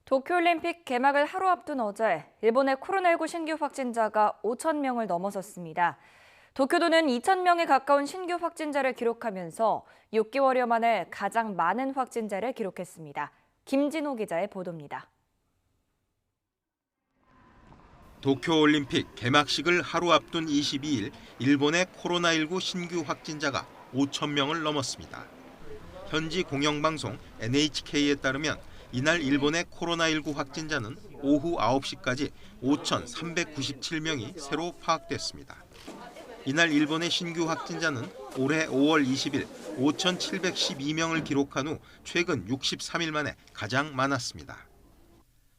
도쿄올림픽 개막을 하루 앞둔 어제 일본의 코로나19 신규 확진자가 5천 명을 넘어섰습니다. 도쿄도는 2천 명에 가까운 신규 확진자를 기록하면서 6개월여 만에 가장 많은 확진자를 기록했습니다. 김진호 기자의 보도입니다. 도쿄올림픽 개막식을 하루 앞둔 22일 일본의 코로나19 신규 확진자가 5천 명을 넘었습니다. 현지 공영방송 NHK에 따르면 이날 일본의 코로나19 확진자는 오후 9시까지 5,397명이 새로 파악됐습니다. 이날 일본의 신규 확진자는 올해 5월 20일 5,712명을 기록한 후 최근 63일 만에 가장 많았습니다.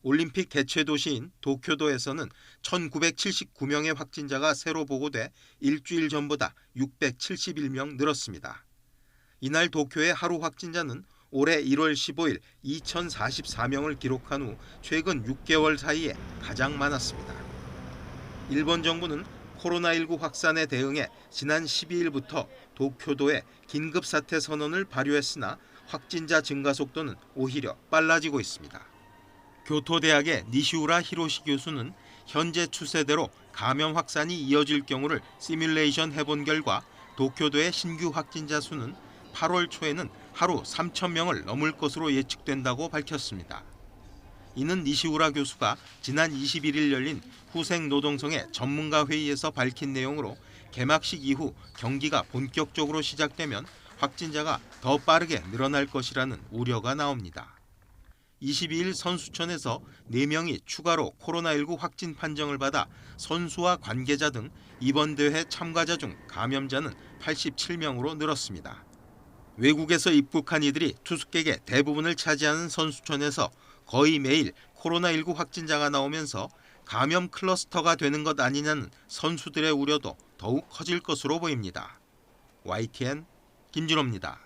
올림픽 개최 도시인 도쿄도에서는 1,979명의 확진자가 새로 보고돼 일주일 전보다 671명 늘었습니다. 이날 도쿄의 하루 확진자는 올해 1월 15일 2,044명을 기록한 후 최근 6개월 사이에 가장 많았습니다. 일본 정부는 코로나19 확산에 대응해 지난 12일부터 도쿄도에 긴급사태 선언을 발효했으나 확진자 증가 속도는 오히려 빨라지고 있습니다. 교토대학의 니시우라 히로시 교수는 현재 추세대로 감염 확산이 이어질 경우를 시뮬레이션 해본 결과 도쿄도의 신규 확진자 수는 8월 초에는 하루 3,000명을 넘을 것으로 예측된다고 밝혔습니다. 이는 니시우라 교수가 지난 21일 열린 후생노동성의 전문가 회의에서 밝힌 내용으로 개막식 이후 경기가 본격적으로 시작되면 확진자가 더 빠르게 늘어날 것이라는 우려가 나옵니다. 22일 선수촌에서 4명이 추가로 코로나19 확진 판정을 받아 선수와 관계자 등 이번 대회 참가자 중 감염자는 87명으로 늘었습니다. 외국에서 입국한 이들이 투숙객의 대부분을 차지하는 선수촌에서 거의 매일 코로나19 확진자가 나오면서 감염 클러스터가 되는 것 아니냐는 선수들의 우려도 더욱 커질 것으로 보입니다. YTN 김준호입니다.